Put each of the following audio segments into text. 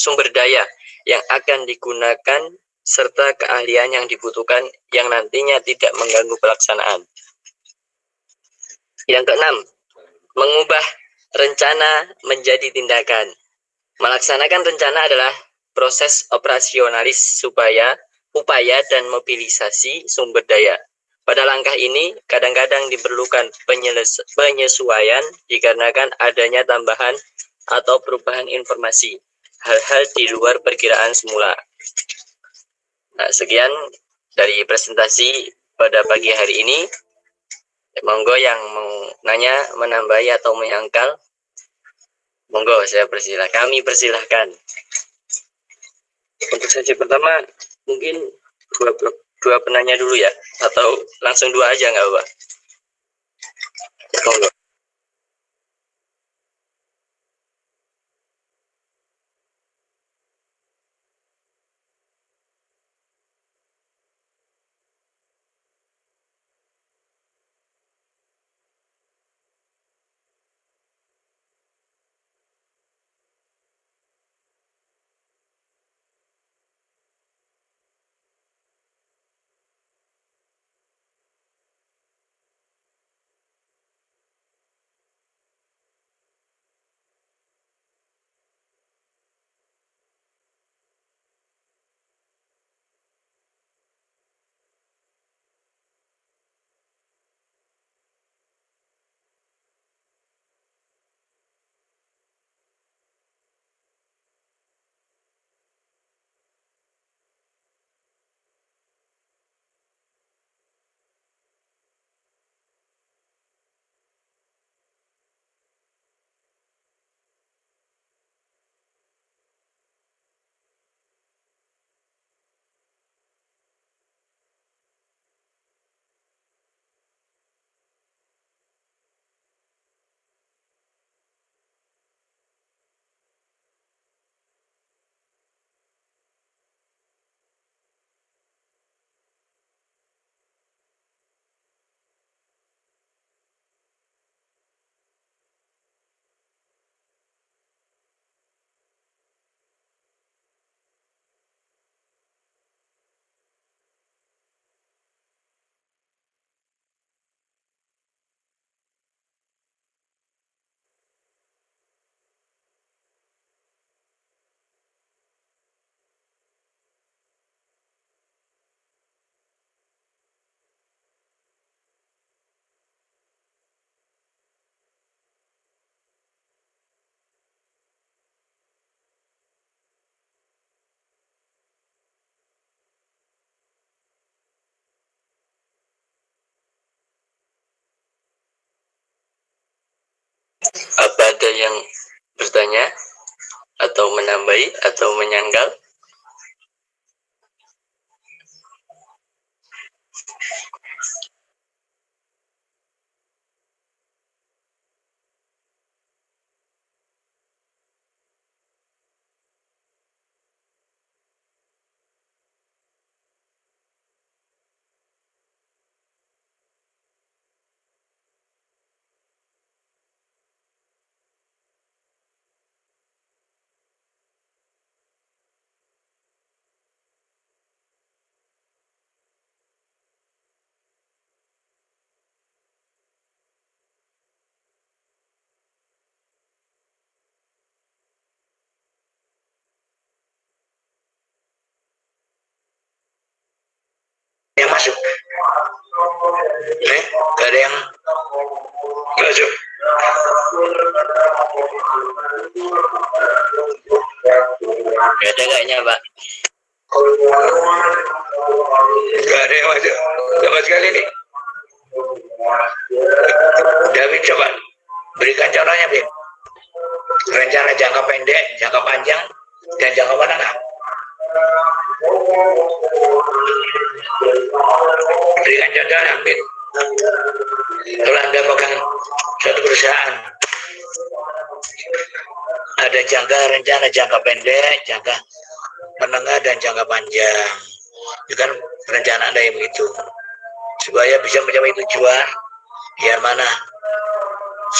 sumber daya yang akan digunakan serta keahlian yang dibutuhkan yang nantinya tidak mengganggu pelaksanaan. Yang keenam, mengubah rencana menjadi tindakan. Melaksanakan rencana adalah proses operasionalis supaya upaya dan mobilisasi sumber daya. Pada langkah ini, kadang-kadang diperlukan penyesuaian dikarenakan adanya tambahan atau perubahan informasi, hal-hal di luar perkiraan semula. Nah, sekian dari presentasi pada pagi hari ini. Monggo yang mau nanya, menambahi atau menyangkal, monggo kami persilahkan. Untuk sesi pertama, mungkin dua penanya dulu ya, atau langsung dua aja nggak apa-apa? Monggo. Apa ada yang bertanya atau menambahi atau menyangkal? Yang masuk? Gak ada yang masuk. Gak ada kayaknya, Pak. Gak ada yang masuk sama sekali nih. David, coba berikan contohnya, Bim. Rencana jangka pendek, jangka panjang, dan jangka menengah. Berikan contohnya, Bim. Kalau Anda pegang suatu perusahaan, ada rencana jangka pendek, jangka menengah, dan jangka panjang. Itu kan perencanaan Anda yang begitu. Supaya bisa mencapai tujuan, ya mana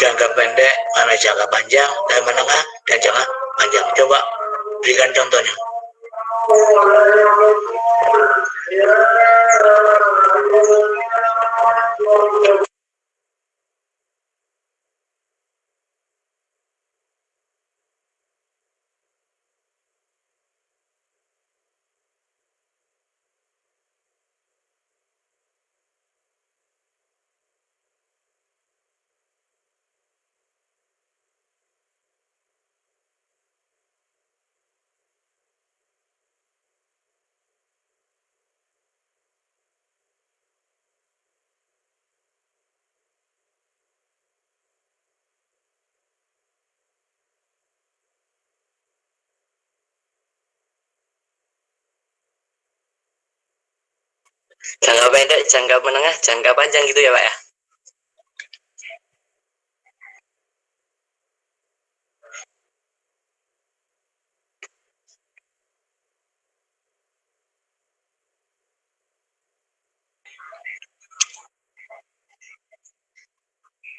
jangka pendek, mana jangka panjang, dan menengah, dan jangka panjang. Coba Berikan contohnya. Jangka pendek, jangka menengah, jangka panjang gitu ya Pak ya?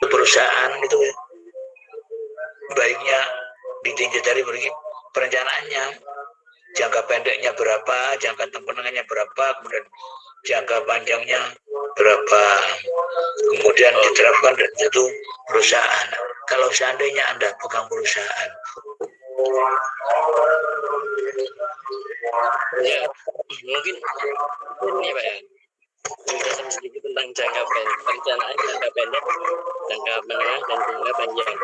Perusahaan itu baiknya ditinjau dari perencanaannya, jangka pendeknya berapa, jangka menengahnya berapa, kemudian jangka panjangnya berapa, kemudian diterapkan dari satu perusahaan. Kalau seandainya Anda pegang perusahaan, ya mungkin ini Pak ya, penjelasan sedikit tentang jangka pendek, perencanaan jangka pendek, jangka menengah, dan jangka panjang.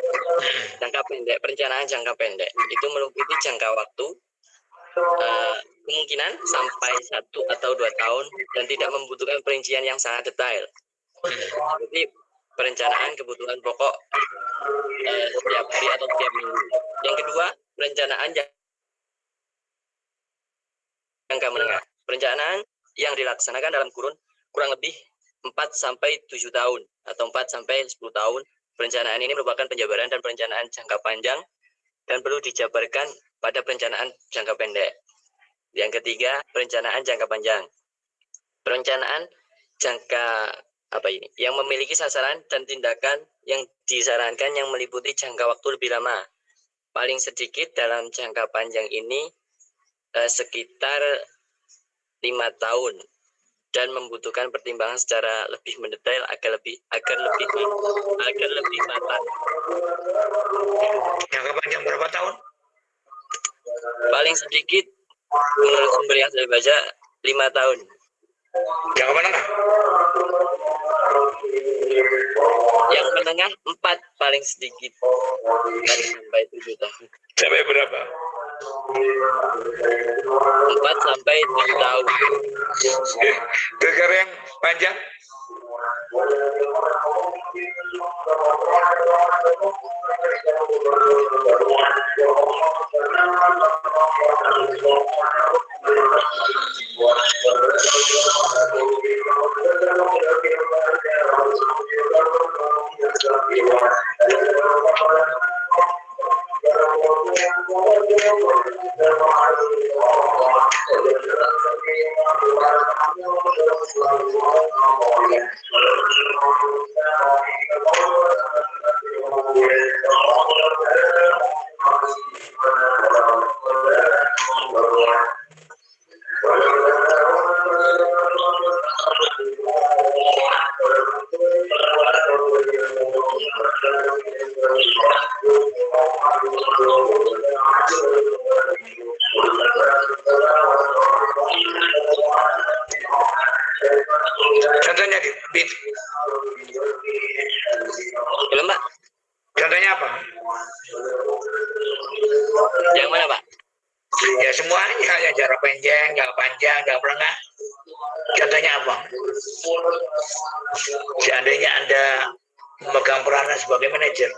Jangka pendek, perencanaan jangka pendek itu meliputi jangka waktu kemungkinan sampai 1 atau 2 tahun dan tidak membutuhkan perincian yang sangat detail. Jadi perencanaan kebutuhan pokok setiap hari atau setiap minggu. Yang kedua, perencanaan jangka menengah. Perencanaan yang dilaksanakan dalam kurang lebih 4-7 tahun atau 4-10 tahun. Perencanaan ini merupakan penjabaran dan perencanaan jangka panjang dan perlu dijabarkan pada perencanaan jangka pendek. Yang ketiga, perencanaan jangka panjang. Perencanaan jangka yang memiliki sasaran dan tindakan yang disarankan yang meliputi jangka waktu lebih lama. Paling sedikit dalam jangka panjang ini sekitar 5 tahun dan membutuhkan pertimbangan secara lebih mendetail agar lebih matang. jangka panjang berapa tahun? Paling sedikit menurut sumber yang saya baca 5 tahun. Jangka menengah? Yang menengah 4 paling sedikit, sampai 7 tahun. Sampai berapa? 4-7 tahun. Negara yang panjang? Contohnya di Belum Pak? contohnya apa? Yang mana Pak? Ya semuanya, ya jarak panjang, jangka panjang, jangka menengah. Contohnya apa? Seandainya Anda memegang peranan sebagai manajer,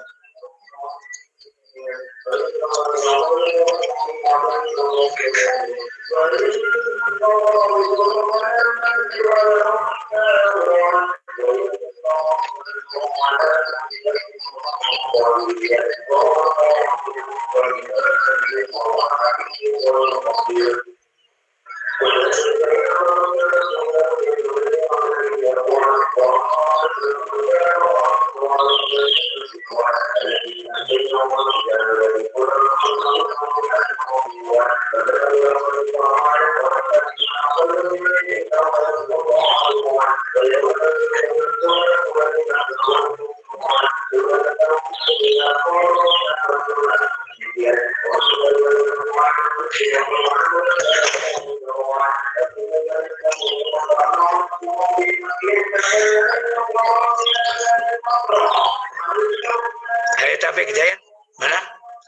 Hari Taufik Hidayat, mana?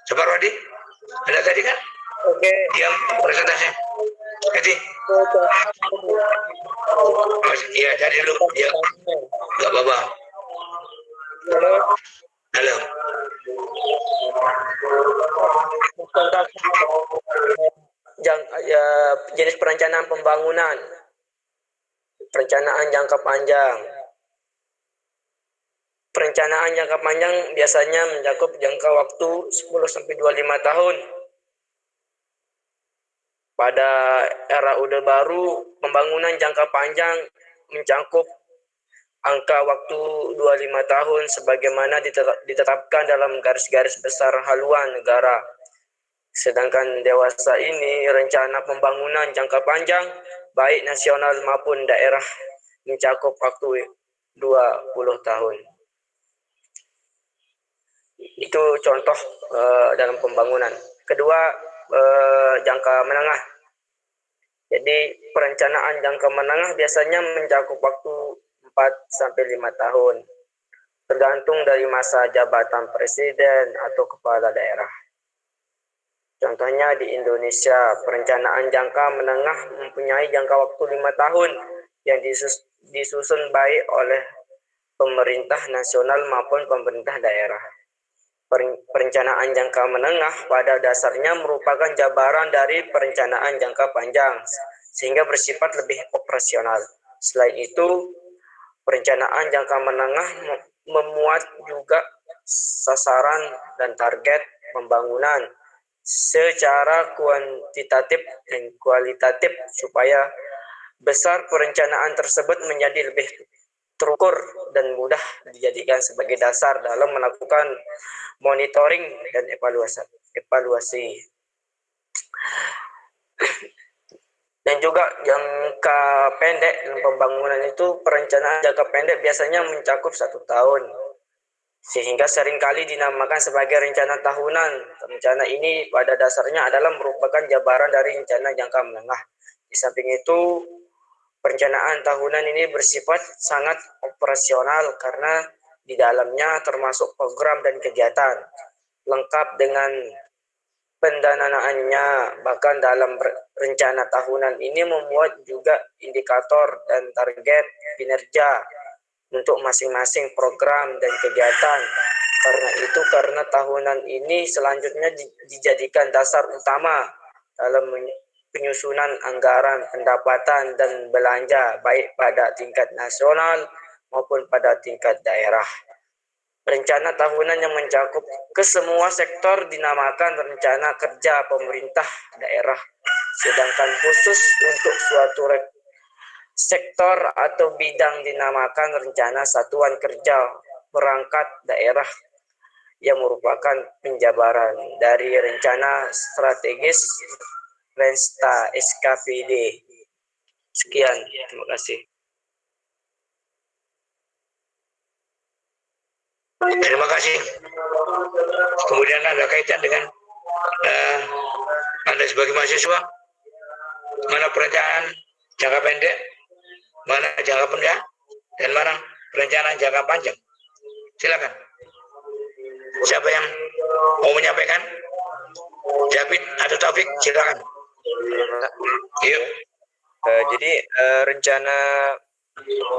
Coba Rodi, ada tadi kan? Oke. Yang presentasinya. Tadi. Iya, cari dulu. Ya, nggak apa-apa. Halo. Halo. Ya, jenis perencanaan pembangunan, perencanaan jangka panjang. Perencanaan jangka panjang biasanya mencakup jangka waktu 10-25 tahun. Pada era Orde Baru, pembangunan jangka panjang mencakup angka waktu 25 tahun sebagaimana ditetapkan dalam garis-garis besar haluan negara. Sedangkan dewasa ini rencana pembangunan jangka panjang baik nasional maupun daerah mencakup waktu 20 tahun. Itu contoh dalam pembangunan. Kedua, jangka menengah. Jadi perencanaan jangka menengah biasanya mencakup waktu 4-5 tahun, tergantung dari masa jabatan presiden atau kepala daerah. Contohnya di Indonesia, perencanaan jangka menengah mempunyai jangka waktu 5 tahun yang disusun baik oleh pemerintah nasional maupun pemerintah daerah. Perencanaan jangka menengah pada dasarnya merupakan jabaran dari perencanaan jangka panjang, sehingga bersifat lebih operasional. Selain itu, perencanaan jangka menengah memuat juga sasaran dan target pembangunan secara kuantitatif dan kualitatif supaya besar perencanaan tersebut menjadi lebih terukur dan mudah dijadikan sebagai dasar dalam melakukan monitoring dan evaluasi. Dan juga jangka pendek dalam pembangunan itu, perencanaan jangka pendek biasanya mencakup 1 tahun, sehingga seringkali dinamakan sebagai rencana tahunan. Rencana ini pada dasarnya adalah merupakan jabaran dari rencana jangka menengah. Di samping itu, perencanaan tahunan ini bersifat sangat operasional karena di dalamnya termasuk program dan kegiatan lengkap dengan pendanaannya. Bahkan dalam rencana tahunan ini memuat juga indikator dan target kinerja untuk masing-masing program dan kegiatan. Karena tahunan ini selanjutnya dijadikan dasar utama dalam penyusunan anggaran pendapatan dan belanja baik pada tingkat nasional maupun pada tingkat daerah. Rencana tahunan yang mencakup ke semua sektor dinamakan rencana kerja pemerintah daerah. Sedangkan khusus untuk suatu sektor atau bidang dinamakan rencana satuan kerja perangkat daerah yang merupakan penjabaran dari rencana strategis Rensta SKPD. Sekian, terima kasih. Terima kasih. Kemudian ada kaitan dengan Anda sebagai mahasiswa, mana perencanaan jangka pendek, mana jangka pendek, dan mana perencanaan jangka panjang. Silakan. Siapa yang mau menyampaikan? David atau Taufik, silakan. Yuk. Jadi rencana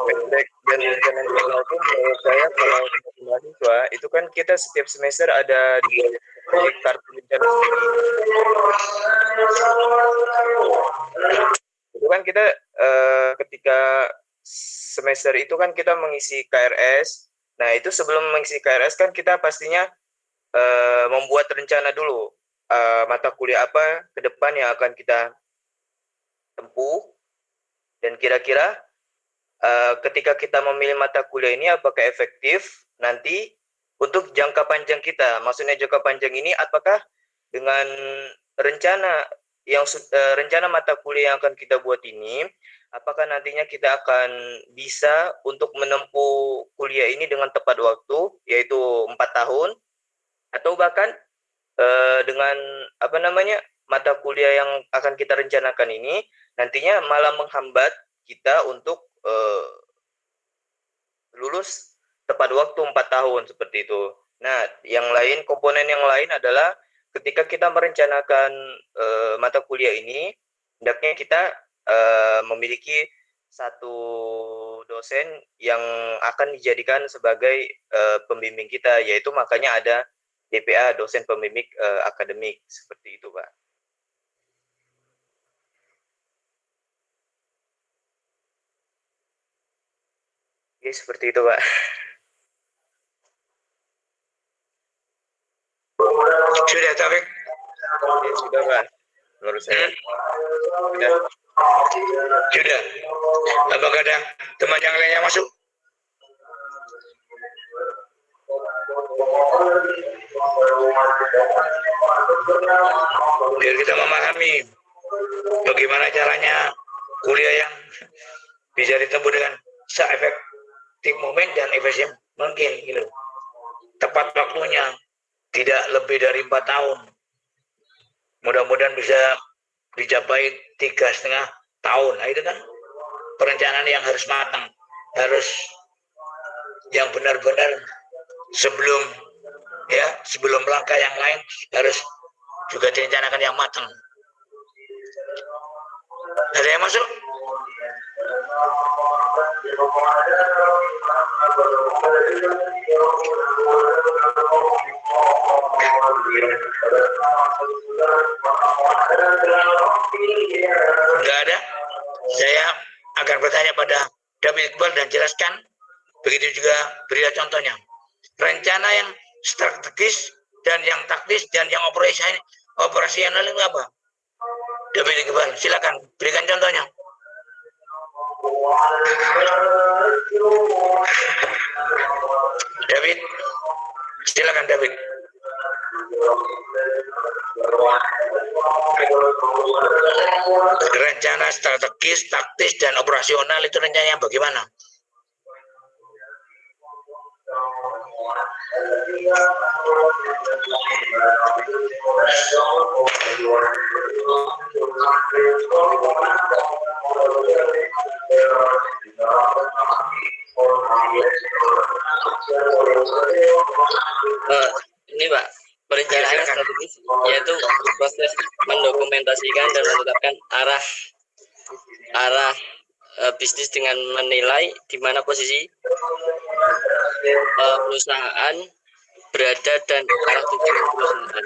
pendek dan rencana jangka itu menurut saya kalau mahasiswa itu kan kita setiap semester ada di kartu rencana studi. Itu kan kita ketika semester itu kan kita mengisi KRS. Nah itu sebelum mengisi KRS kan kita pastinya membuat rencana dulu mata kuliah apa ke depan yang akan kita tempuh, dan kira-kira ketika kita memilih mata kuliah ini apakah efektif nanti untuk jangka panjang kita. Maksudnya jangka panjang ini apakah dengan rencana mata kuliah yang akan kita buat ini, apakah nantinya kita akan bisa untuk menempuh kuliah ini dengan tepat waktu, yaitu 4 tahun, atau bahkan dengan mata kuliah yang akan kita rencanakan ini nantinya malah menghambat kita untuk lulus tepat waktu 4 tahun seperti itu. Nah, komponen yang lain adalah ketika kita merencanakan mata kuliah ini, hendaknya kita memiliki satu dosen yang akan dijadikan sebagai pembimbing kita, yaitu makanya ada DPA, dosen pembimbing akademik, seperti itu, Pak. Oke, seperti itu, Pak. Sudah, Taufik? Ya, sudah, Pak. Menurut saya. Sudah. Apakah ada teman yang lainnya masuk? Biar kita memahami bagaimana caranya kuliah yang bisa ditempuh dengan se-efektif mungkin dan efisien mungkin gitu. Tepat waktunya, tidak lebih dari 4 tahun. Mudah-mudahan bisa dicapai 3,5 tahun. Nah, itu kan perencanaan yang harus matang, harus yang benar-benar sebelum langkah yang lain harus juga direncanakan yang matang. Ada yang masuk? Enggak ada. Saya akan bertanya pada David Iqbal dan jelaskan. Begitu juga berilah contohnya. Rencana yang strategis dan yang taktis dan yang operasional itu apa? David Iqbal, silakan berikan contohnya. David, silakan David. Rencana strategis, taktis, dan operasional itu rencananya bagaimana? Ini Pak, perencanaan strategis yaitu proses mendokumentasikan dan menetapkan arah bisnis dengan menilai di mana posisi perusahaan berada dan arah tujuan perusahaan.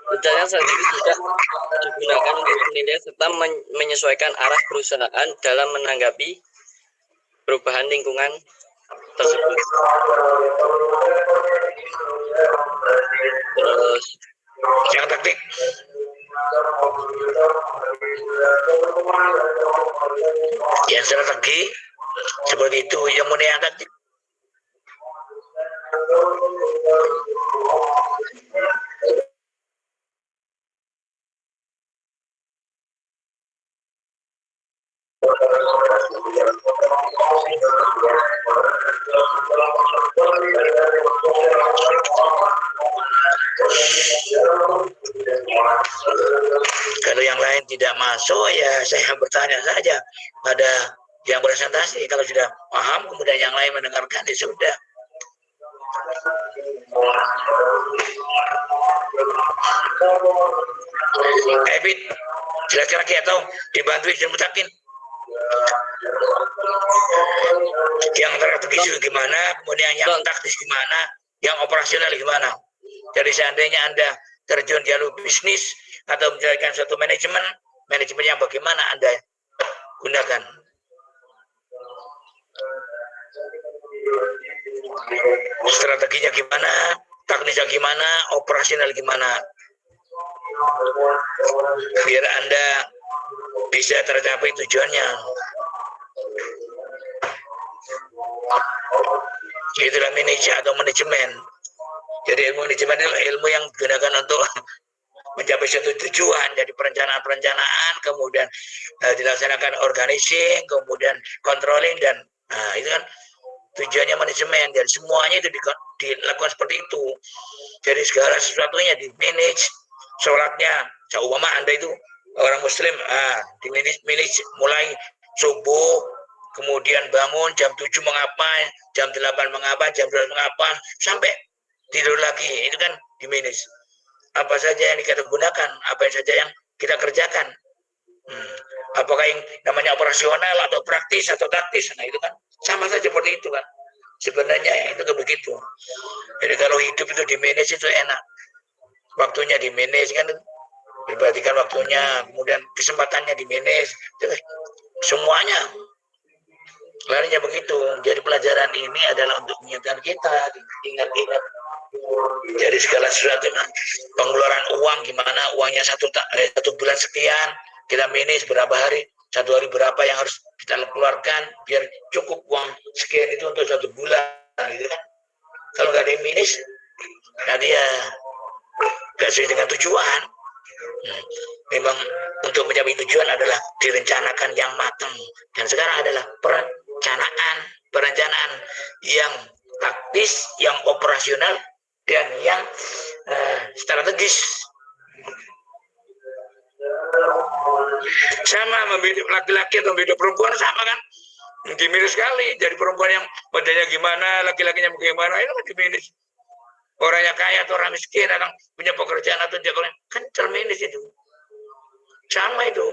Rencana strategis juga digunakan untuk menilai serta menyesuaikan arah perusahaan dalam menanggapi perubahan lingkungan tersebut. Terus yang taktik. Yang strategi seperti itu, yang mana yang taktik? Kalau yang lain tidak masuk, ya saya bertanya saja pada yang presentasi. Kalau sudah paham, kemudian yang lain mendengarkan, ya sudah. David, silakan lagi atau dibantu izin mutakin. Yang strategis gimana, kemudian yang taktis gimana, yang operasional gimana. Jadi seandainya Anda terjun di jalur bisnis atau menjalankan suatu manajemen yang bagaimana Anda gunakan. Strateginya gimana, teknisnya gimana, operasional gimana. Biar Anda bisa tercapai tujuannya. Itulah manajemen. Jadi ilmu manajemen adalah ilmu yang digunakan untuk mencapai suatu tujuan. Jadi perencanaan, kemudian dilaksanakan organizing, kemudian controlling, dan itu kan tujuannya manajemen. Dan semuanya itu dilakukan seperti itu. Jadi segala sesuatunya di manage. Sholatnya, seumpama Anda itu orang Muslim, di manage mulai subuh, kemudian bangun jam 7 mengapa, jam 8 mengapa, jam 12 mengapa, sampai tidur lagi. Itu kan di manage. Apa saja yang kita gunakan, apa saja yang kita kerjakan. Apakah yang namanya operasional atau praktis atau taktis, nah itu kan sama saja seperti itu kan. Sebenarnya itu kan begitu. Jadi kalau hidup itu di manage itu enak. Waktunya di manage kan, diperhatikan waktunya, kemudian kesempatannya di manage, semuanya. Larinya begitu. Jadi pelajaran ini adalah untuk mengingatkan kita, ingat-ingat. Jadi segala sesuatu, pengeluaran uang gimana, uangnya satu bulan sekian, kita manage berapa hari, satu hari berapa yang harus kita keluarkan biar cukup uang sekian itu untuk satu bulan, gitu kan. Kalau nggak ada manage, nanti ya nggak sesuai dengan tujuan. Memang untuk mencapai tujuan adalah direncanakan yang matang, dan sekarang adalah perencanaan yang taktis, yang operasional, dan yang strategis. Sama membidik laki-laki atau membidik perempuan sama kan, diminus sekali. Jadi perempuan yang badannya gimana, laki-lakinya bagaimana, itu kan diminus. Orangnya kaya atau orang miskin, orang punya pekerjaan atau jagoan, kan terminus itu. Sama itu.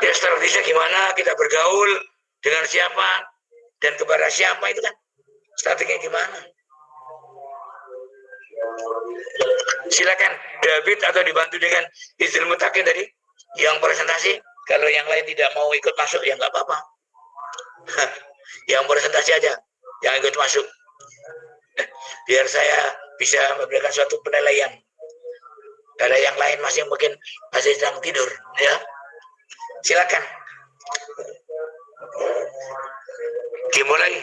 Ya strategisnya gimana, kita bergaul dengan siapa dan kepada siapa, itu kan strateginya gimana. Silakan David atau dibantu dengan Hizbul Muttaqin tadi yang presentasi. Kalau yang lain tidak mau ikut masuk ya nggak apa-apa. Yang presentasi aja, yang ikut masuk, biar saya bisa memberikan suatu penilaian. Ada yang lain mungkin masih sedang tidur, ya. Silakan. Dimulai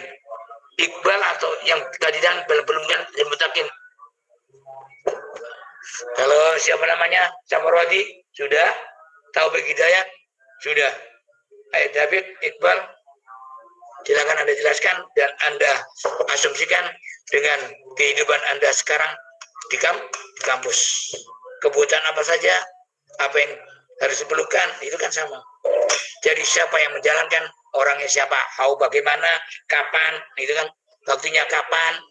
Iqbal atau yang tadi dan belumnya Muttaqin. Kalau siapa namanya Samarwati sudah, Taufik Hidayat sudah. Ayo David, Iqbal, silakan Anda jelaskan dan Anda asumsikan dengan kehidupan Anda sekarang di kampus. Kebutuhan apa saja, apa yang harus diperlukan, itu kan sama. Jadi siapa yang menjalankan, orangnya siapa, how bagaimana, kapan, itu kan waktunya kapan,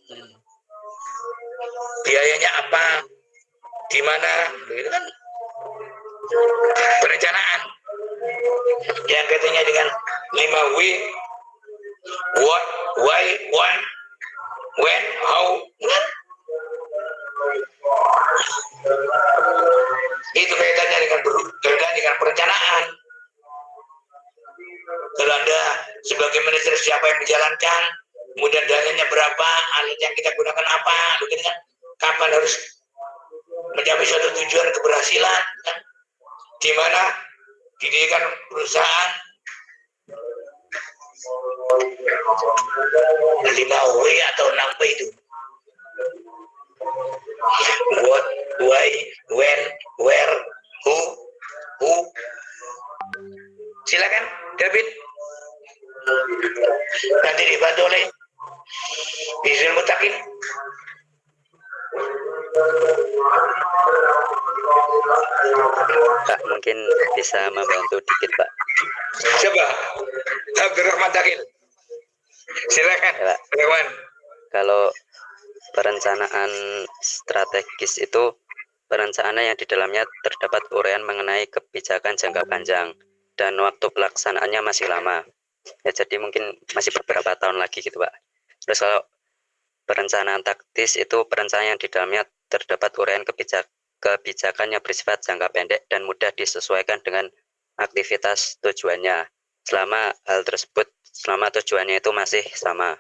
biayanya apa, di mana, itu kan perencanaan. Yang katanya dengan 5 W, what, why, when, how, itu kaitannya dengan perencanaan. Kalau Anda sebagai manajer siapa yang menjalankan, kemudian dananya berapa, alat yang kita gunakan apa, begitu kan? Kapan harus mencapai suatu tujuan keberhasilan, kan? Di mana didirikan perusahaan, 5 W atau 6 W itu. What, why, when, where, who. Silakan David. Nanti dibantu oleh Hizbul Muttaqin. Pak, mungkin bisa membantu dikit, Pak. Siapa? Abdurrahman Takil. Silakan. Ya, Pak. Abdurrahman. Kalau perencanaan strategis itu perencanaan yang di dalamnya terdapat uraian mengenai kebijakan jangka panjang dan waktu pelaksanaannya masih lama. Ya, jadi mungkin masih beberapa tahun lagi gitu, Pak. Terus kalau perencanaan taktis itu perencanaan yang di dalamnya terdapat uraian kebijakan yang bersifat jangka pendek dan mudah disesuaikan dengan aktivitas tujuannya selama tujuannya itu masih sama.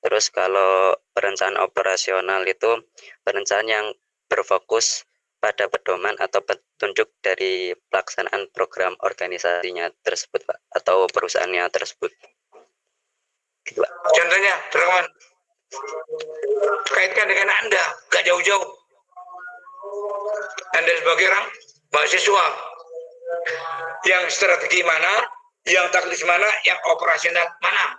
Terus kalau perencanaan operasional itu perencanaan yang berfokus pada pedoman atau petunjuk dari pelaksanaan program organisasinya tersebut, Pak, atau perusahaannya tersebut. Gitu, Pak. Contohnya, teman, kaitkan dengan Anda, gak jauh-jauh. Anda sebagai orang mahasiswa, yang strategi mana, yang taktis mana, yang operasional mana.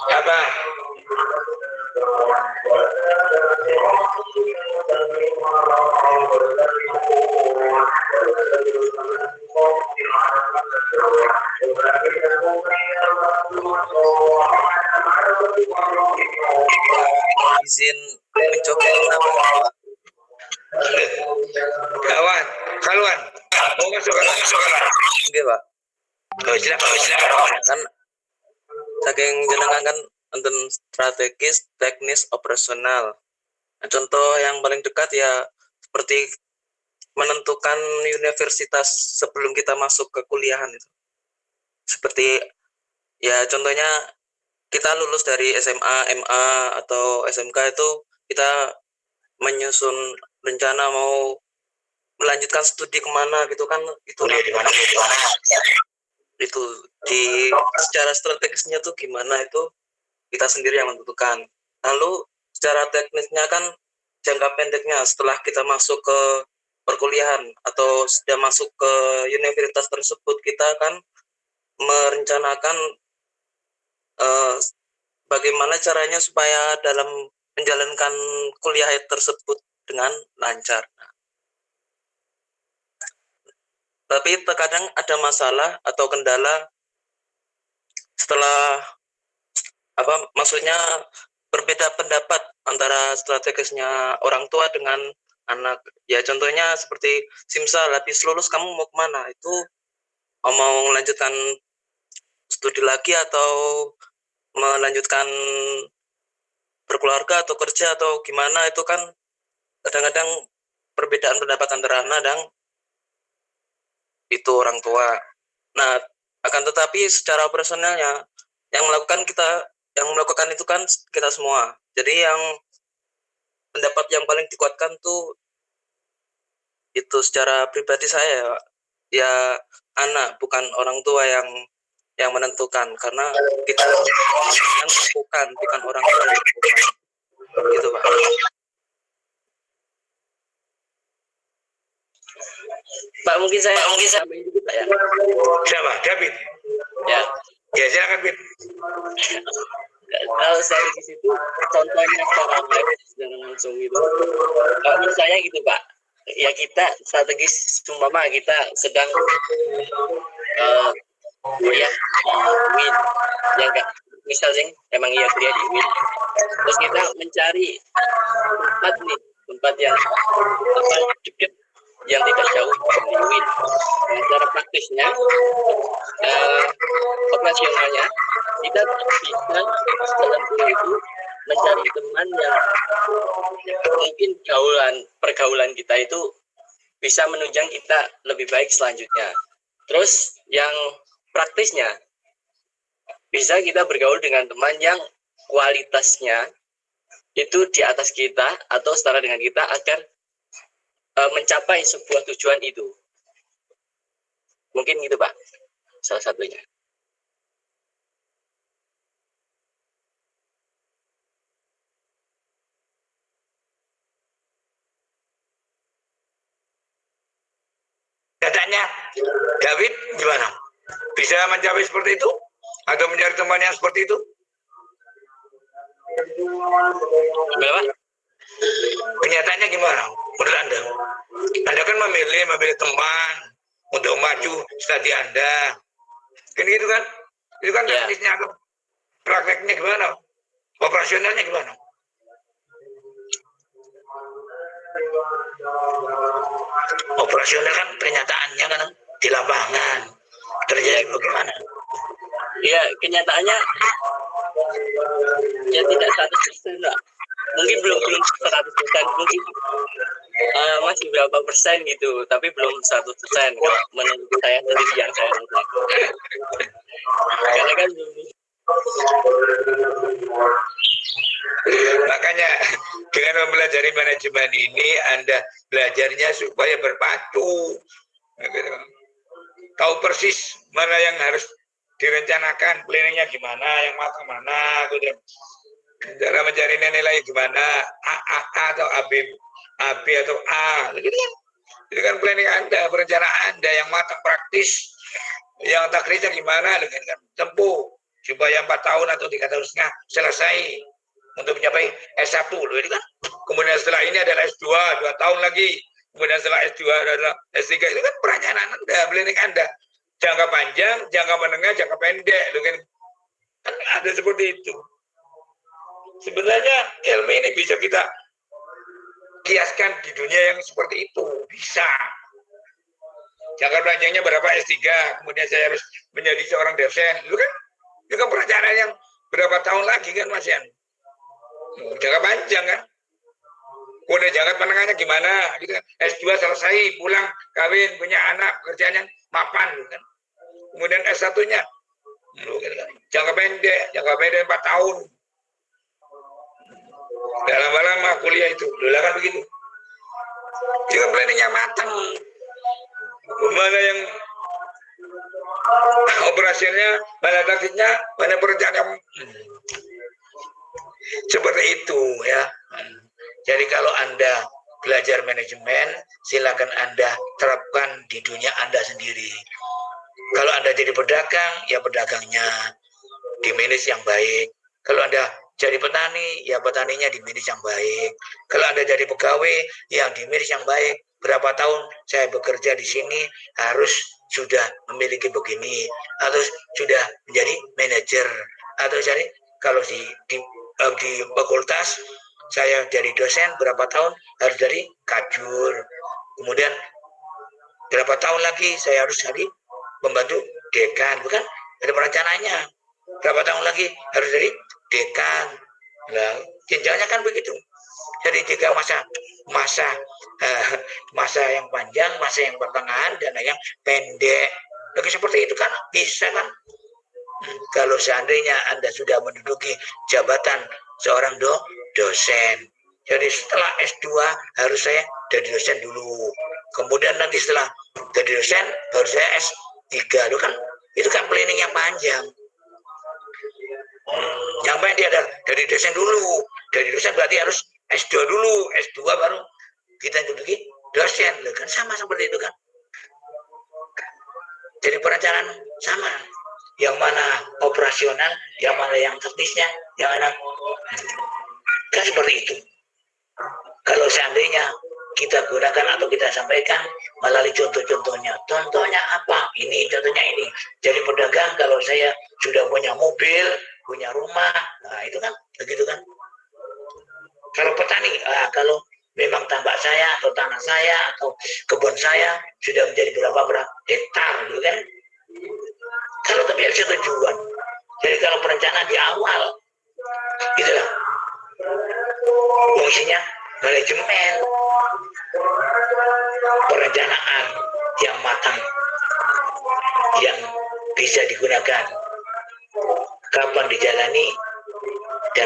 Apa? Izin mencoba kenapa, Pak? Kawan, mau masuk kawan? Enggak, Pak. Oh, silakan. Kan saking jenengan kan enten strategis, teknis, operasional. Nah, contoh yang paling dekat ya seperti menentukan universitas sebelum kita masuk ke kuliahan itu. Seperti ya contohnya kita lulus dari SMA, MA atau SMK itu kita menyusun rencana mau melanjutkan studi kemana gitu kan, itu Kuliah di mana? itu di secara strategisnya tuh gimana itu kita sendiri yang menentukan. Lalu secara teknisnya kan jangka pendeknya setelah kita masuk ke perkuliahan atau sudah masuk ke universitas tersebut, kita kan merencanakan bagaimana caranya supaya dalam menjalankan kuliah tersebut dengan lancar. Tapi terkadang ada masalah atau kendala setelah maksudnya berbeda pendapat antara strategisnya orang tua dengan anak. Ya contohnya seperti simsal, habis lulus kamu mau kemana? Itu mau melanjutkan studi lagi atau melanjutkan berkeluarga atau kerja atau gimana, itu kan kadang-kadang perbedaan pendapat antara anak dan itu orang tua. Nah, akan tetapi secara operasionalnya yang melakukan itu kan kita semua. Jadi yang pendapat yang paling dikuatkan tuh itu secara pribadi saya ya anak, bukan orang tua yang menentukan, karena kita yang bukan orang tua yang menentukan. Gitu, Pak. Pak, mungkin saya dikit, Pak, ya. Siapa? David. Ya. Ya, silakan, David. Kalau saya di situ contohnya secara live dengan langsung gitu. Kalau menurut saya gitu, Pak. Ya kita strategis, umpama kita sedang kuliah di UIN, ya enggak? Misalnya emang iya kuliah di UIN. Terus kita mencari tempat yang dekat, yang tidak jauh dari UIN. Nah, cara praktisnya, operasionalnya, kita bisa dalam kuliah itu mencari teman yang mungkin pergaulan kita itu bisa menunjang kita lebih baik selanjutnya. Terus yang praktisnya, bisa kita bergaul dengan teman yang kualitasnya itu di atas kita atau setara dengan kita agar mencapai sebuah tujuan itu. Mungkin gitu Pak, salah satunya. Katanya David gimana? Bisa mencapai seperti itu? Atau mencari teman yang seperti itu? Berapa? Kenyataannya gimana menurut Anda? Anda kan memilih teman untuk maju studi Anda. Kan gitu kan? Itu kan Ya. teknisnya atau prakteknya gimana? Operasionalnya gimana? Operasional kan kenyataannya kan di lapangan terjadi bagaimana? Ya, kenyataannya ya tidak 100% lah. Mungkin belum 100%, mungkin masih berapa persen gitu, tapi belum 100% kalau menurut saya sendiri yang saya lakukan. Karena kan makanya dengan mempelajari manajemen ini Anda belajarnya supaya berpacu, tahu persis mana yang harus direncanakan, planningnya gimana, yang matang mana, kemudian cara mencari nilai gimana, A atau AB atau A, gitu kan? Itu kan planning Anda, perencanaan Anda yang matang praktis, yang takrisnya gimana, kan tempuh supaya 4 tahun atau 3 tahun setengah selesai untuk mencapai S1, itu kan? Kemudian setelah ini adalah S2, 2 tahun lagi, kemudian setelah S2 adalah S3, itu kan perencanaan Anda, planning Anda, jangka panjang, jangka menengah, jangka pendek, kan ada seperti itu. Sebenarnya ilmu ini bisa kita kiaskan di dunia yang seperti itu, bisa. Jangka panjangnya berapa S3, kemudian saya harus menjadi seorang dosen, itu kan perencanaan yang berapa tahun lagi kan Mas Yan? Jangka panjang kan? Kemudian jangka menengahnya gimana? Gitu kan? S2 selesai, pulang, kawin, punya anak, kerjanya mapan, gitu kan? Kemudian S1-nya, jangka pendek 4 tahun. Dalam lama kuliah itu, dulu kan begitu. Jika planningnya matang, mana yang operasionalnya, mana taktiknya, mana perencanaan, seperti itu ya. Jadi kalau Anda belajar manajemen, silakan Anda terapkan di dunia Anda sendiri. Kalau Anda jadi pedagang, ya pedagangnya di manage yang baik. Kalau Anda jadi petani, ya petaninya di manage yang baik. Kalau Anda jadi pegawai, yang di manage yang baik. Berapa tahun saya bekerja di sini harus sudah memiliki begini, atau sudah menjadi manajer, atau jadi kalau di fakultas saya jadi dosen berapa tahun harus jadi kajur. Kemudian berapa tahun lagi saya harus jadi membantu dekan, bukan? Ada perencanaannya. Berapa tahun lagi harus jadi dekan. Nah, jenjangnya kan begitu. Jadi jika masa yang panjang, masa yang pertengahan, dan yang pendek, lagi seperti itu kan bisa kan? Kalau seandainya Anda sudah menduduki jabatan seorang dosen, jadi setelah S2 harus saya jadi dosen dulu. Kemudian nanti setelah jadi dosen baru saya S3, itu kan planning yang panjang. Yang penting dia dari dosen dulu. Dari dosen berarti harus S2 dulu, S2 baru kita duduki dosen, kan sama seperti itu kan. Jadi perencanaan sama. Yang mana operasional, yang mana yang teknisnya, yang mana kan seperti itu. Kalau seandainya kita gunakan atau kita sampaikan melalui contoh-contohnya. Contohnya apa? Ini, contohnya ini. Jadi pedagang kalau saya sudah punya mobil, punya rumah, nah itu kan begitu kan. Kalau petani, kalau memang tambak saya atau tanah saya atau kebun saya sudah menjadi berapa hektar, gitu kan. Kalau tapi harus tujuan. Jadi kalau perencanaan di awal, itulah fungsinya manajemen, perencanaan yang matang, yang bisa digunakan, kapan dijalani, dan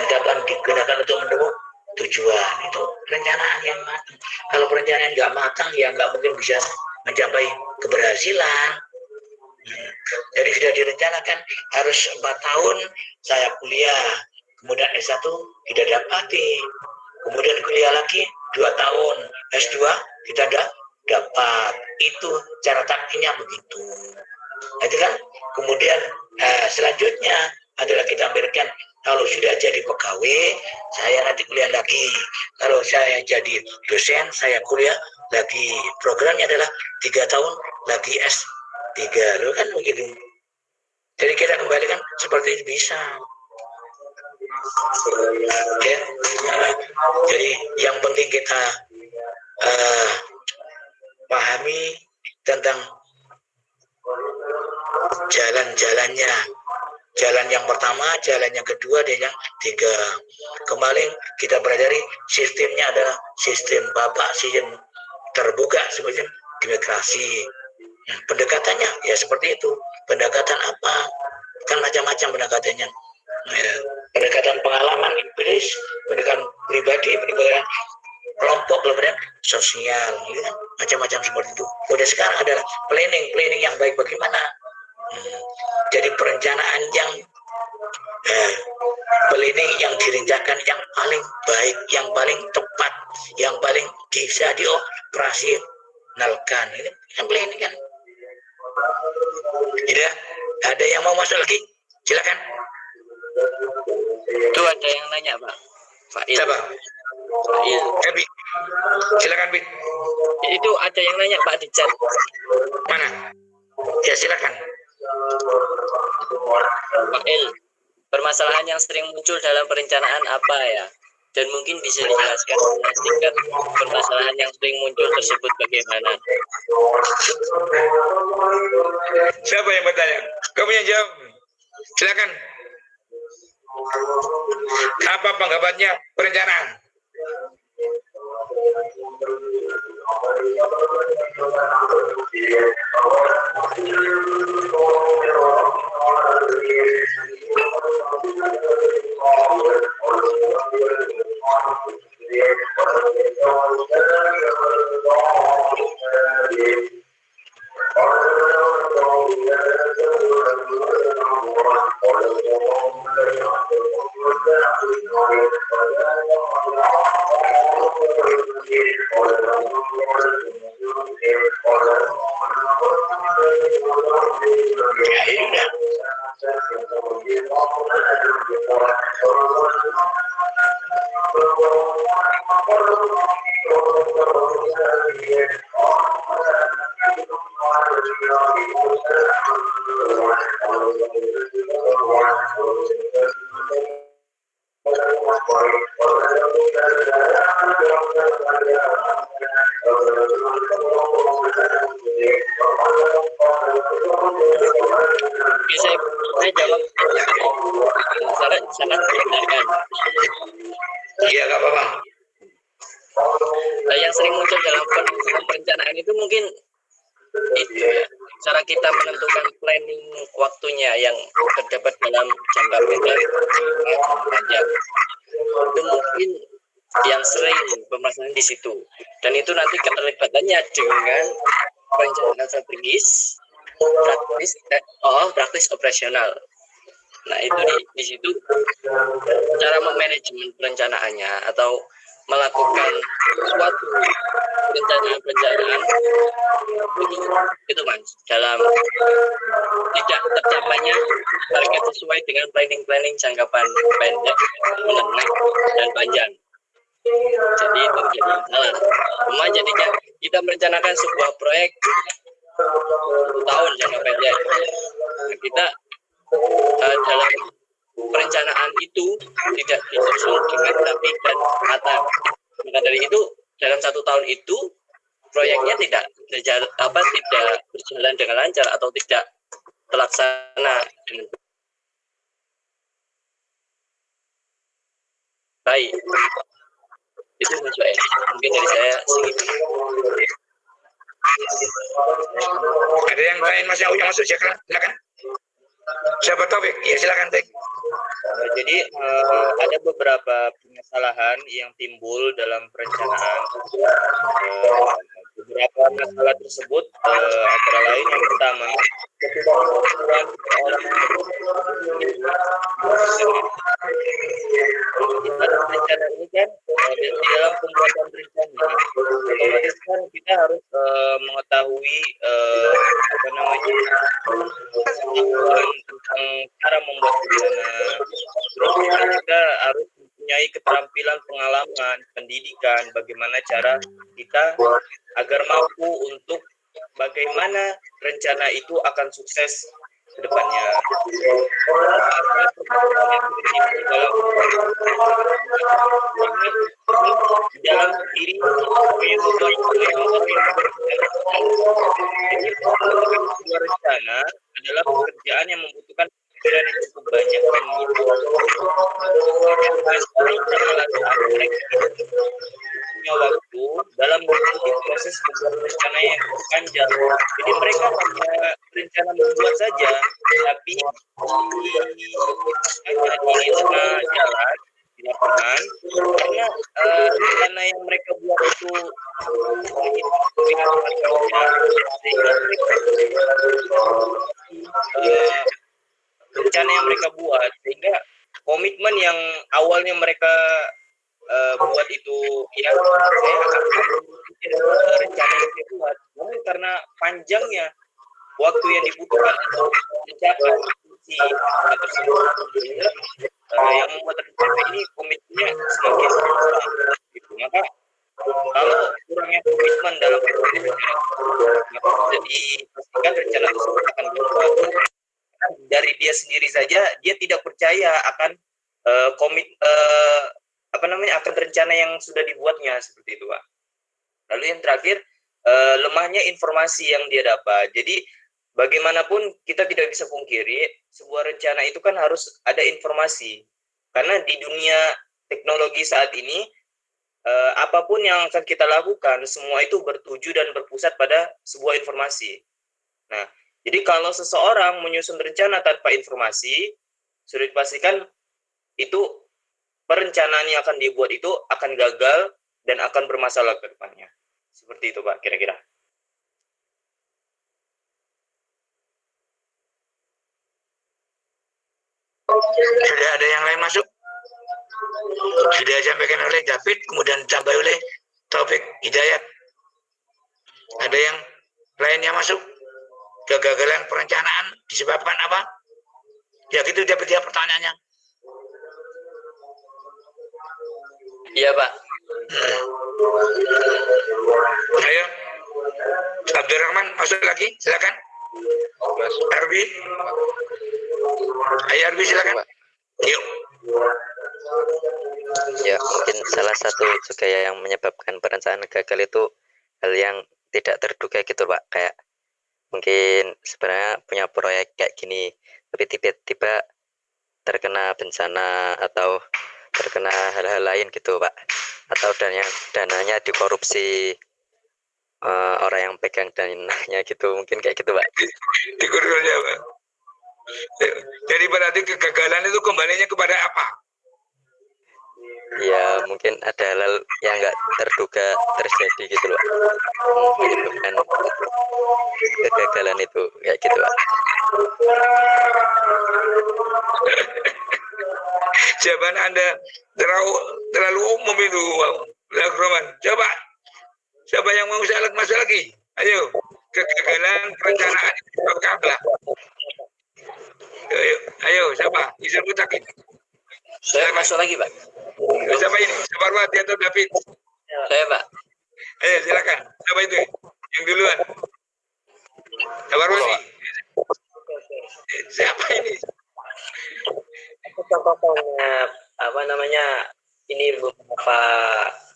gunakan untuk mendukung tujuan. Itu perencanaan yang matang. Kalau perencanaan nggak matang, ya nggak mungkin bisa mencapai keberhasilan. Jadi sudah direncanakan harus 4 tahun saya kuliah, kemudian S1 tidak dapati, kemudian kuliah lagi 2 tahun, S2 kita dapat. Itu cara taktiknya begitu. Nah, itu kan. Kemudian selanjutnya adalah kita berikan, kalau sudah jadi pegawai, saya nanti kuliah lagi. Kalau saya jadi dosen, saya kuliah lagi. Programnya adalah 3 tahun lagi S3. Loh kan begitu. Jadi kita kembalikan seperti itu bisa. Ya. Jadi yang penting kita pahami tentang jalan-jalannya. Jalan yang pertama, jalan yang kedua, dan yang tiga. Kemarin kita pelajari sistemnya adalah sistem bapak, sistem terbuka, semacam demokrasi. Pendekatannya ya seperti itu. Pendekatan apa? Kan macam-macam pendekatannya. Pendekatan pengalaman empiris, pendekatan pribadi, pendekatan kelompok, kemudian sosial, gitu kan? Macam-macam seperti itu. Udah sekarang adalah planning yang baik bagaimana? Jadi perencanaan yang planning yang direncanakan yang paling baik, yang paling tepat, yang paling bisa dioperasionalkan. Ini kan planning kan. Tidak ada yang mau masuk lagi? Silakan. Itu ada yang nanya, Pak. Fa'il. Siapa? Fa'il. Bi. Silakan, Bi. Itu ada yang nanya, Pak, di chat. Mana? Ya, silakan. Fa'il. Permasalahan yang sering muncul dalam perencanaan apa ya? Dan mungkin bisa dijelaskan tingkat permasalahan yang sering muncul tersebut bagaimana? Siapa yang bertanya? Kamu yang jawab. Silakan. Apa tanggapannya perencanaan? Saya jawab sangat dibenarkan. Iya, nggak apa-apa. Yang sering muncul dalam perencanaan itu mungkin itu ya, cara kita menentukan planning waktunya yang terdapat dalam jangka pendek, jangka panjang. Itu mungkin yang sering permasalahan di situ. Dan itu nanti keterlibatannya dengan perencanaan strategis, praktis operasional. Nah, itu di situ cara memanajemen perencanaannya atau melakukan suatu perencanaan itu Mas, dalam tidak tercapainya target sesuai dengan planning jangka pendek, menengah, dan panjang. Jadi itu menjadi masalah. Jadinya kita merencanakan sebuah proyek 1 tahun jangka pendek. Nah, kita dalam perencanaan itu tidak disusun dengan rapi dan matang. Maka dari itu dalam 1 tahun itu proyeknya tidak berjalan dengan lancar atau tidak terlaksana dengan baik. Itu Mas Wael. Mungkin dari saya segitu. Ada yang lain Mas yang masuk silakan. Siapa Taufik? Ya silakan Taufik. Jadi ada beberapa permasalahan yang timbul dalam perencanaan. Beberapa masalah tersebut antara lain yang pertama ketidakmampuan seorang dalam rencana ini kan di dalam pembuatan rencana otomatis kan kita harus mengetahui apa namanya pengetahuan tentang cara membuat rencana. Terus juga kita harus mempunyai keterampilan pengalaman pendidikan bagaimana cara kita agar mampu untuk bagaimana rencana itu akan sukses ke depannya. Dalam diri yang membuat sebuah rencana adalah pekerjaan yang membutuhkan pikiran yang cukup banyak dan punya waktu dalam mengikuti proses pembuat rencana yang panjang. Jadi mereka hanya rencana membuat saja, tapi hanya di tengah jalan di lapangan karena rencana yang mereka buat itu sehingga rencana yang mereka buat sehingga komitmen yang awalnya mereka buat itu ya saya akan rencana yang saya buat namun karena panjangnya waktu yang dibutuhkan untuk mencapai visi tersebut yang membuat rencana ini komitmennya semakin kurang gitu. Maka kalau kurangnya komitmen dalam rencana maka bisa dipastikan rencana tersebut akan gagal. Dari dia sendiri saja dia tidak percaya akan akan rencana yang sudah dibuatnya seperti itu Pak. Lalu yang terakhir lemahnya informasi yang dia dapat. Jadi bagaimanapun kita tidak bisa pungkiri sebuah rencana itu kan harus ada informasi karena di dunia teknologi saat ini apapun yang akan kita lakukan semua itu bertuju dan berpusat pada sebuah informasi. Nah, jadi kalau seseorang menyusun rencana tanpa informasi, sudah dipastikan itu perencanaan yang akan dibuat itu akan gagal dan akan bermasalah ke depannya. Seperti itu Pak, kira-kira. Sudah ada yang lain masuk? Sudah disampaikan oleh David, kemudian ditambah oleh Taufik Hidayat. Ada yang lainnya masuk? Kegagalan perencanaan disebabkan apa? Ya gitu dia pertanyaannya. Iya Pak. Ayo, Abdurrahman masuk lagi, silakan. Mas Arbi, ayo Arbi silakan. Yuk. Ya, mungkin salah satu juga yang menyebabkan perencanaan gagal itu hal yang tidak terduga gitu Pak. Kayak mungkin sebenarnya punya proyek kayak gini, tapi tiba-tiba terkena bencana atau terkena hal-hal lain gitu Pak. Atau dananya dikorupsi orang yang pegang dananya gitu, mungkin kayak gitu Pak. Dikorupsi Pak. Jadi berarti kegagalan itu kembalinya kepada apa? Ya mungkin ada hal yang nggak terduga terjadi gitu loh, menyebabkan kegagalan itu kayak gitu Pak. Jawaban Anda terlalu umum itu, Roman. Coba, siapa yang mau masuk lagi? Ayo, kegagalan perencanaan itu apa? Ayo, siapa? Bisa mutakin. Saya masuk lagi Pak. Siapa ini? Sabarwati atau David? Saya Pak. Ayo silakan. Siapa itu? Yang duluan. Sabarwati. Siapa ini? Ini beberapa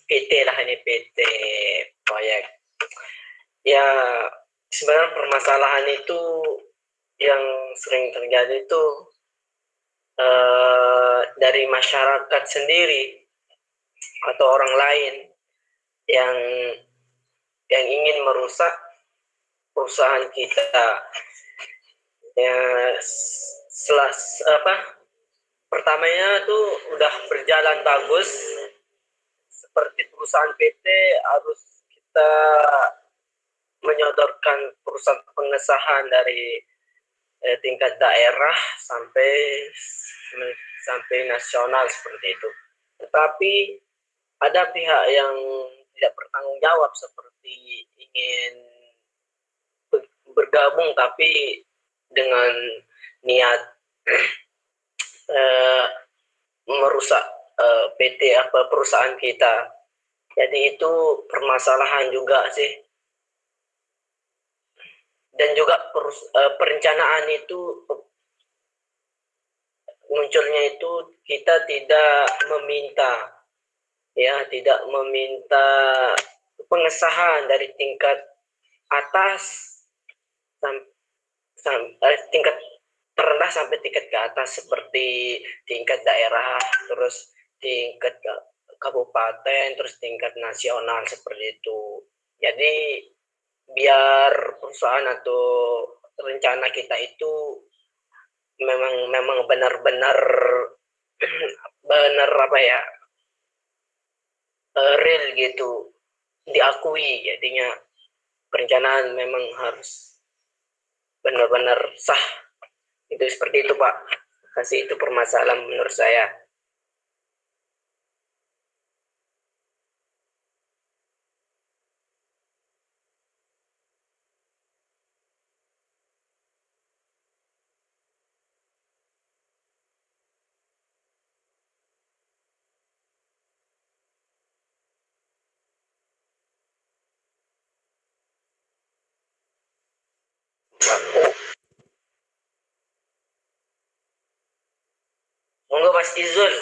PT lah, ini PT proyek. Ya sebenarnya permasalahan itu yang sering terjadi itu dari masyarakat sendiri atau orang lain yang ingin merusak perusahaan kita. Ya, pertamanya tuh udah berjalan bagus, seperti perusahaan PT harus kita menyodorkan perusahaan pengesahan dari tingkat daerah sampai nasional seperti itu. Tetapi ada pihak yang tidak bertanggung jawab seperti ingin bergabung tapi dengan niat merusak PT apa perusahaan kita. Jadi itu permasalahan juga sih. Dan juga perencanaan itu munculnya itu kita tidak meminta pengesahan dari tingkat atas tingkat terendah sampai tingkat ke atas seperti tingkat daerah, terus tingkat kabupaten, terus tingkat nasional seperti itu. Jadi biar perusahaan atau rencana kita itu memang benar-benar real gitu, diakui. Jadinya perencanaan memang harus benar-benar sah. Itu seperti itu Pak. Kasih itu permasalahan menurut saya. Monggo Mas Izul.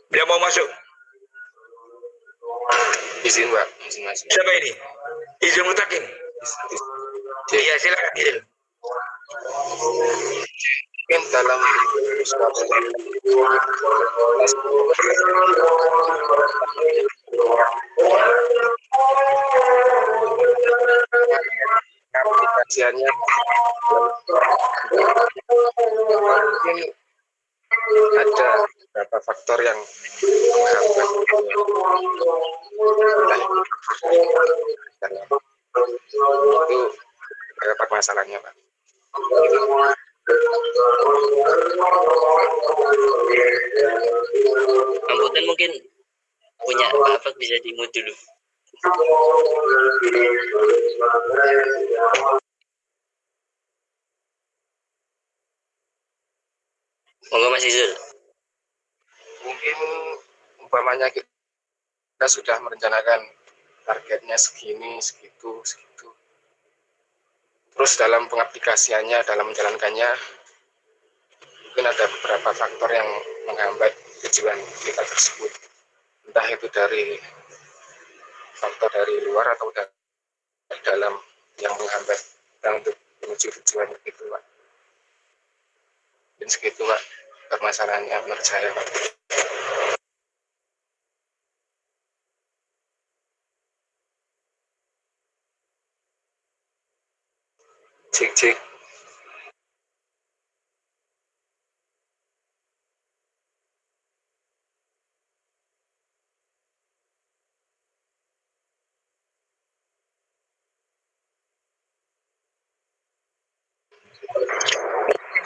Dia mau masuk. Izin Pak, izin masuk. Siapa ini? Izin Mutakin. Iya silakan Izin. Mungkin dalam suatu aplikasiannya mungkin ada beberapa faktor yang menghambat itu permasalahannya Pak. Amputan mungkin punya apa bisa di-mute dulu. Monggo Mas Izul. Mungkin umpamanya kita sudah merencanakan targetnya segini, segitu. Terus dalam pengaplikasiannya, dalam menjalankannya, mungkin ada beberapa faktor yang menghambat tujuan kita tersebut. Entah itu dari faktor dari luar atau dari dalam yang menghambat kita untuk menuju tujuan itu, Pak. Dan segitu, Pak, permasalahannya menurut saya, Pak. Cek.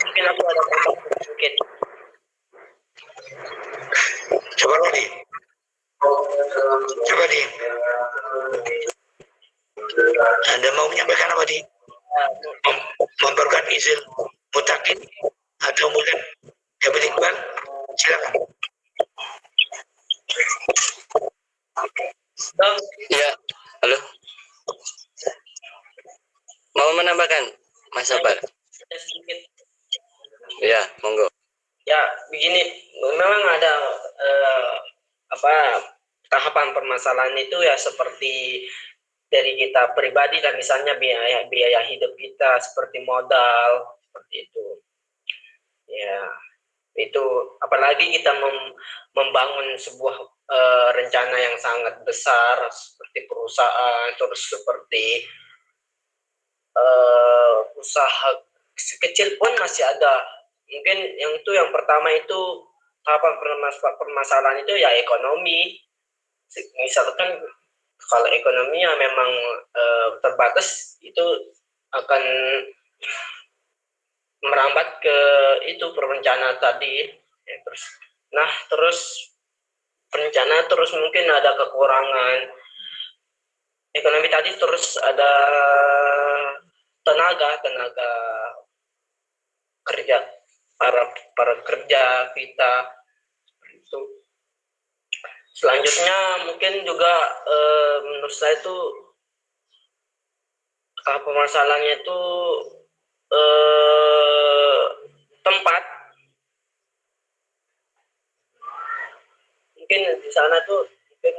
Mungkin aku ada tambahan sedikit. Coba Rodi. Anda mau menyampaikan apa di? Memperkuat Izin Mutakin atau mungkin dapat Iqbal? Silakan. Ya, halo. Mau menambahkan Mas Sabar? Sedikit. Ya, monggo. Ya, begini, memang ada tahapan permasalahan itu ya seperti dari kita pribadi dan misalnya biaya hidup kita seperti modal seperti itu. Ya, itu apalagi kita membangun sebuah rencana yang sangat besar seperti perusahaan, terus seperti usaha kecil pun masih ada. Mungkin yang pertama itu apa permasalahan itu ya ekonomi. Misalkan kalau ekonominya memang terbatas, itu akan merambat ke itu perencana tadi. Ya, terus perencana terus mungkin ada kekurangan ekonomi tadi, terus ada tenaga kerja, para kerja kita itu. Selanjutnya mungkin juga menurut saya itu permasalahannya itu tempat. Mungkin di sana tuh mungkin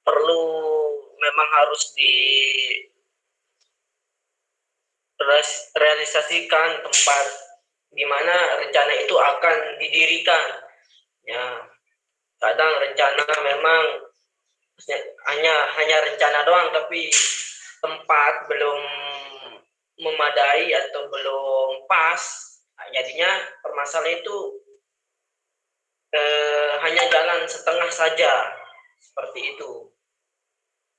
perlu memang harus realisasikan tempat di mana rencana itu akan didirikan. Ya, kadang rencana memang hanya rencana doang, tapi tempat belum memadai atau belum pas. Jadinya permasalahan itu hanya jalan setengah saja, seperti itu.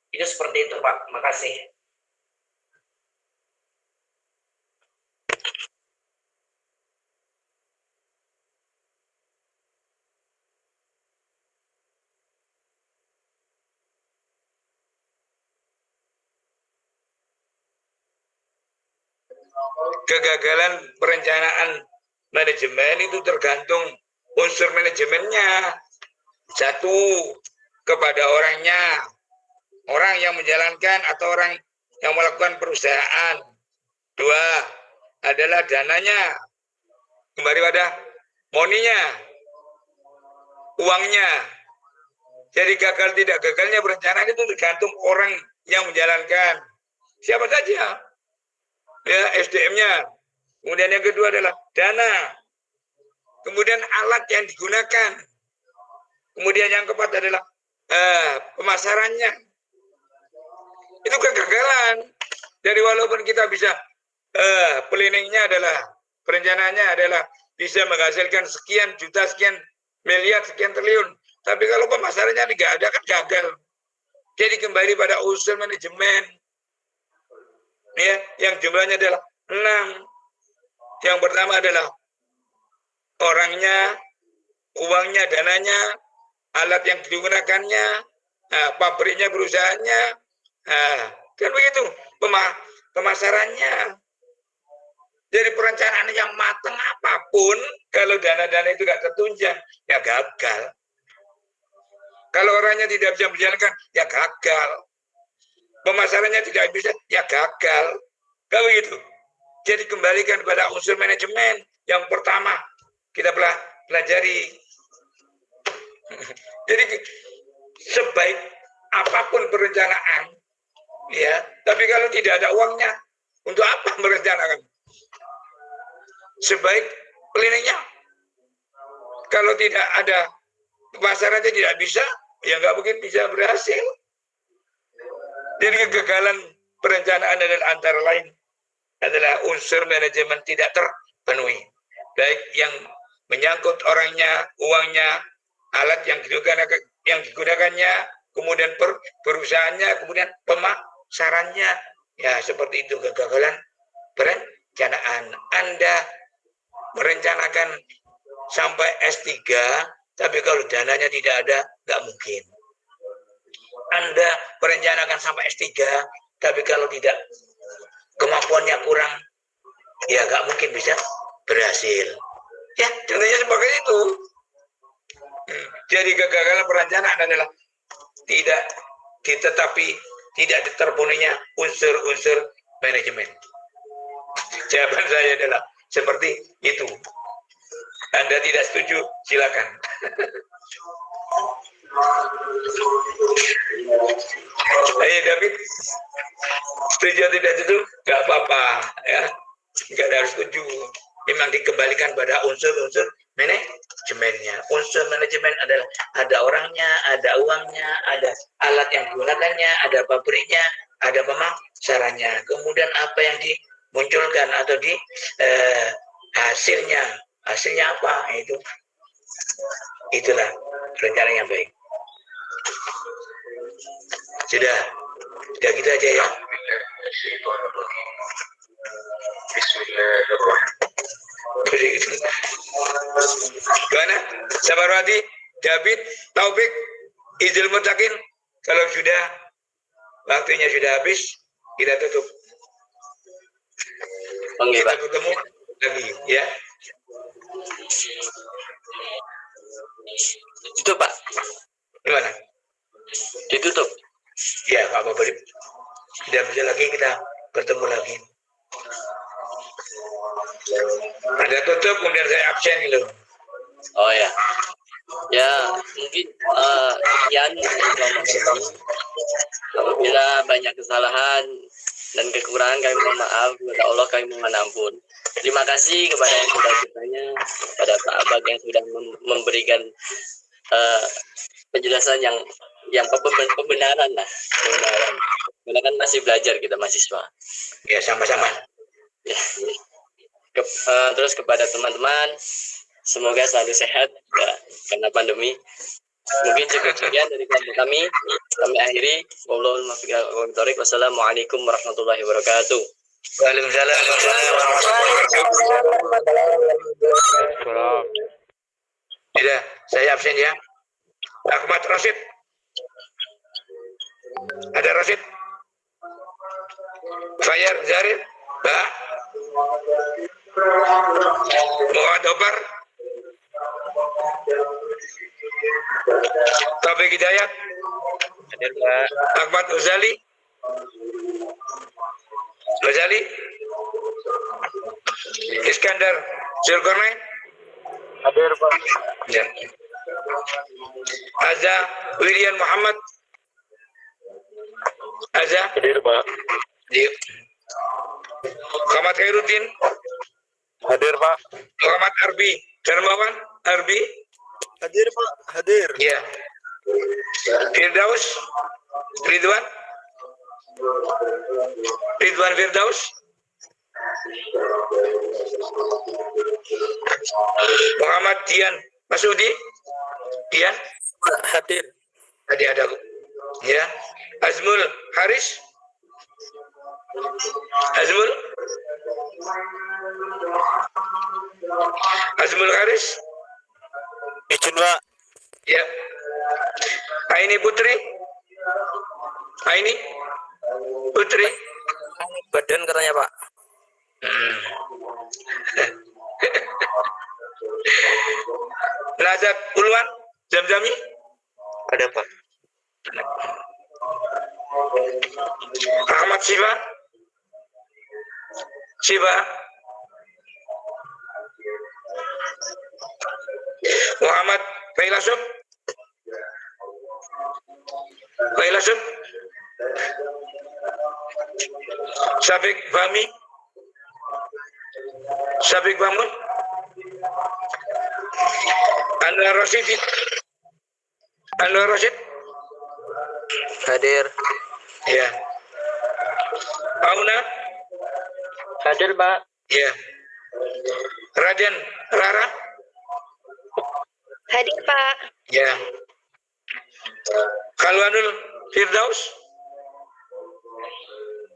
Itu seperti itu, Pak. Makasih. Kegagalan perencanaan manajemen itu tergantung unsur manajemennya. Satu, kepada orangnya, orang yang menjalankan atau orang yang melakukan perusahaan. Dua, adalah dananya, kembali pada moninya, uangnya. Jadi gagal tidak gagalnya perencanaan itu tergantung orang yang menjalankan. Siapa saja? Ya, SDM-nya. Kemudian yang kedua adalah dana. Kemudian alat yang digunakan. Kemudian yang keempat adalah pemasarannya. Itu kegagalan. Jadi walaupun kita bisa planningnya adalah, perencanaannya adalah bisa menghasilkan sekian juta, sekian miliar, sekian triliun. Tapi kalau pemasarannya tidak ada, kan gagal. Jadi kembali pada unsur manajemen. Ya, yang jumlahnya adalah 6. Yang pertama adalah orangnya, uangnya, dananya, alat yang digunakannya, pabriknya, perusahaannya, kan begitu, pemasarannya. Jadi perencanaan yang matang apapun, kalau dana-dana itu tidak tertunjang, ya gagal. Kalau orangnya tidak bisa menjalankan, ya gagal. Pemasarannya tidak bisa, ya gagal. Kan begitu. Jadi kembalikan pada unsur manajemen. Yang pertama, kita pelajari. Jadi sebaik apapun perencanaan, ya, tapi kalau tidak ada uangnya, untuk apa merencanakan? Sebaik planningnya, kalau tidak ada pemasarannya tidak bisa, ya nggak mungkin bisa berhasil. Jadi kegagalan perencanaan adalah antara lain adalah unsur manajemen tidak terpenuhi, baik yang menyangkut orangnya, uangnya, alat yang digunakannya, kemudian perusahaannya, kemudian pemasarannya. Ya seperti itu kegagalan perencanaan. Anda merencanakan sampai S3, tapi kalau dananya tidak ada, nggak mungkin. Anda merencanakan sampai S3, tapi kalau tidak, kemampuannya kurang, ya nggak mungkin bisa berhasil. Ya, contohnya seperti itu. Jadi kegagalan perencanaan adalah tidak terpenuhinya unsur-unsur manajemen. Jawaban saya adalah seperti itu. Anda tidak setuju, silakan. Ayo David, setuju atau tidak setuju? Gak apa-apa, ya. Gak harus setuju. Memang dikembalikan pada unsur-unsur manajemen. manajemennya. Unsur manajemen adalah ada orangnya, ada uangnya, ada alat yang digunakannya, ada pabriknya, ada pemasarannya. Kemudian apa yang dimunculkan atau di hasilnya apa? Itulah rencana yang baik. Sudah gitu aja ya. Gimana? Sabarwati, David, Taufik, Izul Mutakin. Kalau sudah waktunya sudah habis, kita tutup. Kita ketemu lagi ya. Itu Pak. Gimana? Ditutup. Ya, Pak Bapak. Tidak bisa lagi kita bertemu lagi. Ada tutup, kemudian saya absen gitu. Oh ya. Ya, mungkin sekian apabila banyak kesalahan dan kekurangan kami mohon maaf, kepada Allah kami mohon ampun. Terima kasih kepada yang sudah bertanya, pada Pak Abag yang sudah memberikan penjelasan yang pembenaran lah, pembenaran. Karena kan masih belajar kita mahasiswa. Ya, sama-sama. Ya. Terus kepada teman-teman, semoga selalu sehat ya, karena pandemi. Mungkin cukup sekian dari kami akhiri. Wassalamualaikum warahmatullahi wabarakatuh. Waalaikumsalam. Tidak, saya absen ya. Ahmad Rasid. Ada Rasid? Fayar Zarif? Pak? Muhammad Obar? Taufik Hidayat? Hadir Pak. Ahmad Ghazali? Iskandar Zulkarnain? Hadir Pak. Ya. Azza William Muhammad? Azza? Hadir Pak. Iya. Muhammad Khairuddin? Hadir Pak. Muhammad Arbi Darmawan? Arbi? Hadir Pak. Hadir. Ya. Firdaus? Ridwan Firdaus? Muhammad Dian Masudi? Dian? Hadir. Tadi ada ya. Azmul Haris? Azmul Haris? Izin Pak. Ya. Aini Putri? Badan katanya Pak. Nazat Ulwan Zamzami? Ada Pak. Ahmad Siva? Muhammad Failasub? Syafiq Fahmi? Anwar Rashid? Hadir. Ya. Auna? Hadir Pak. Ya. Raden Rara? Hadir Pak. Ya. Kalwanul Firdaus?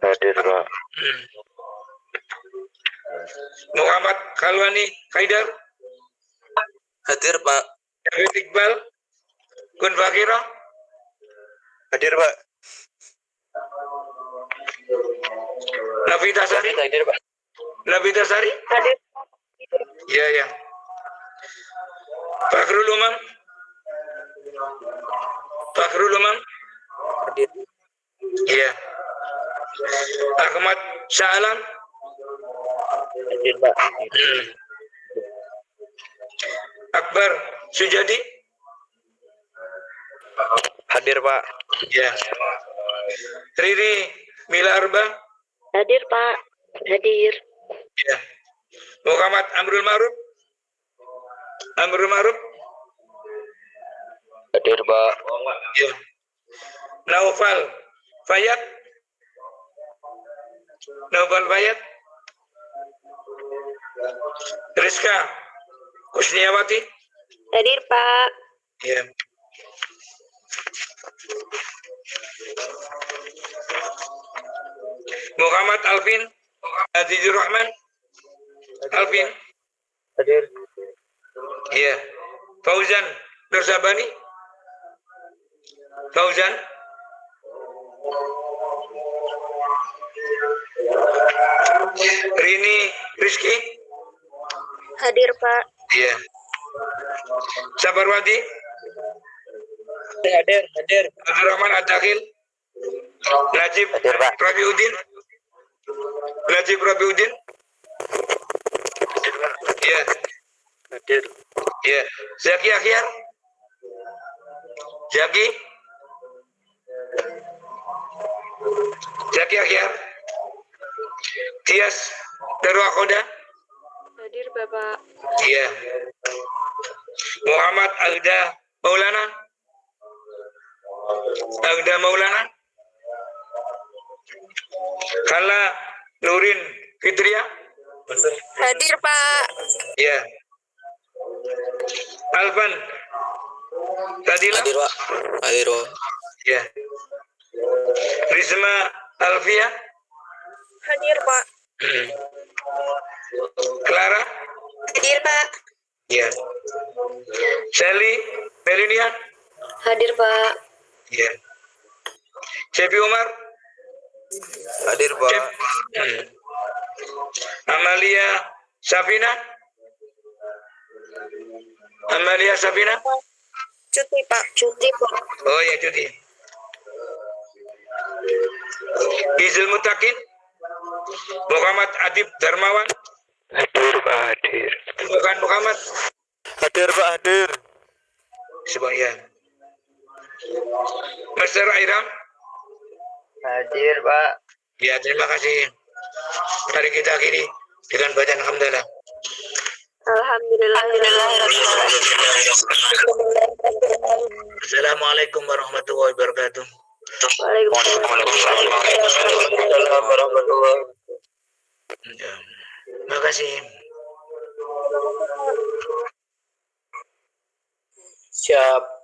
Hadir Pak. Muhammad Kalwani Haidar? Hadir Pak. David Iqbal? Kun Fakira? Hadir Pak. Nafita Sari? Hadir Pak. Nafita Sari? Hadir. Ya. Fakhrul Umam? Hadir. Ya. Ahmad Syahlan? Hadir Pak. Akbar Sujadi? Hadir Pak. Ya. Riri Mila Arba? Hadir Pak. Hadir. Ya. Muhammad Amrul Ma'ruf? Hadir, Pak. Ya. Naufal Fayat. Naufal Fayat. Rizka Kusniawati. Hadir, Pak. Ya. Muhammad Alvin Azizur Rahman. Alvin. Hadir. Iya. Fauzan Nursabani. Fauzan. Rini Rizky. Hadir, Pak. Iya. Sabarwati. Hadir. Abdurrahman Ad-Dakhil. Najib Hadir, Pak. Rabiuddin. Najib Rabiuddin. Iya. Hadir. Iya. Zaki Akhyar. Zaki Akhyar. Tias Darul Akhoda. Hadir, Bapak. Iya. Muhammad Agda Maulana. Kala Nurin Fitria. Hadir, Pak. Iya. Alvan Tadila. Pak. Hadir, Pak. Iya. Rizma Alfia. Hadir, Pak. Clara. Hadir, Pak. Iya. Sally Melinia. Hadir, Pak. Iya. Cepi Umar. Hadir, Pak. Amalia Safina. Cuti, Pak. Cuti, Pak. Oh ya, cuti. Izul Mutakin. Muhammad Adib Darmawan. Hadir, Pak. Hadir. Bukan Muhammad. Hadir, Pak. Hadir. Sebagian. Master Airam. Hadir, Pak. Ya, terima kasih. Mari kita akhiri dengan bacaan alhamdulillah. Alhamdulillah. Assalamualaikum warahmatullahi wabarakatuh. Waalaikumsalam. Ya. Terima kasih. Siap.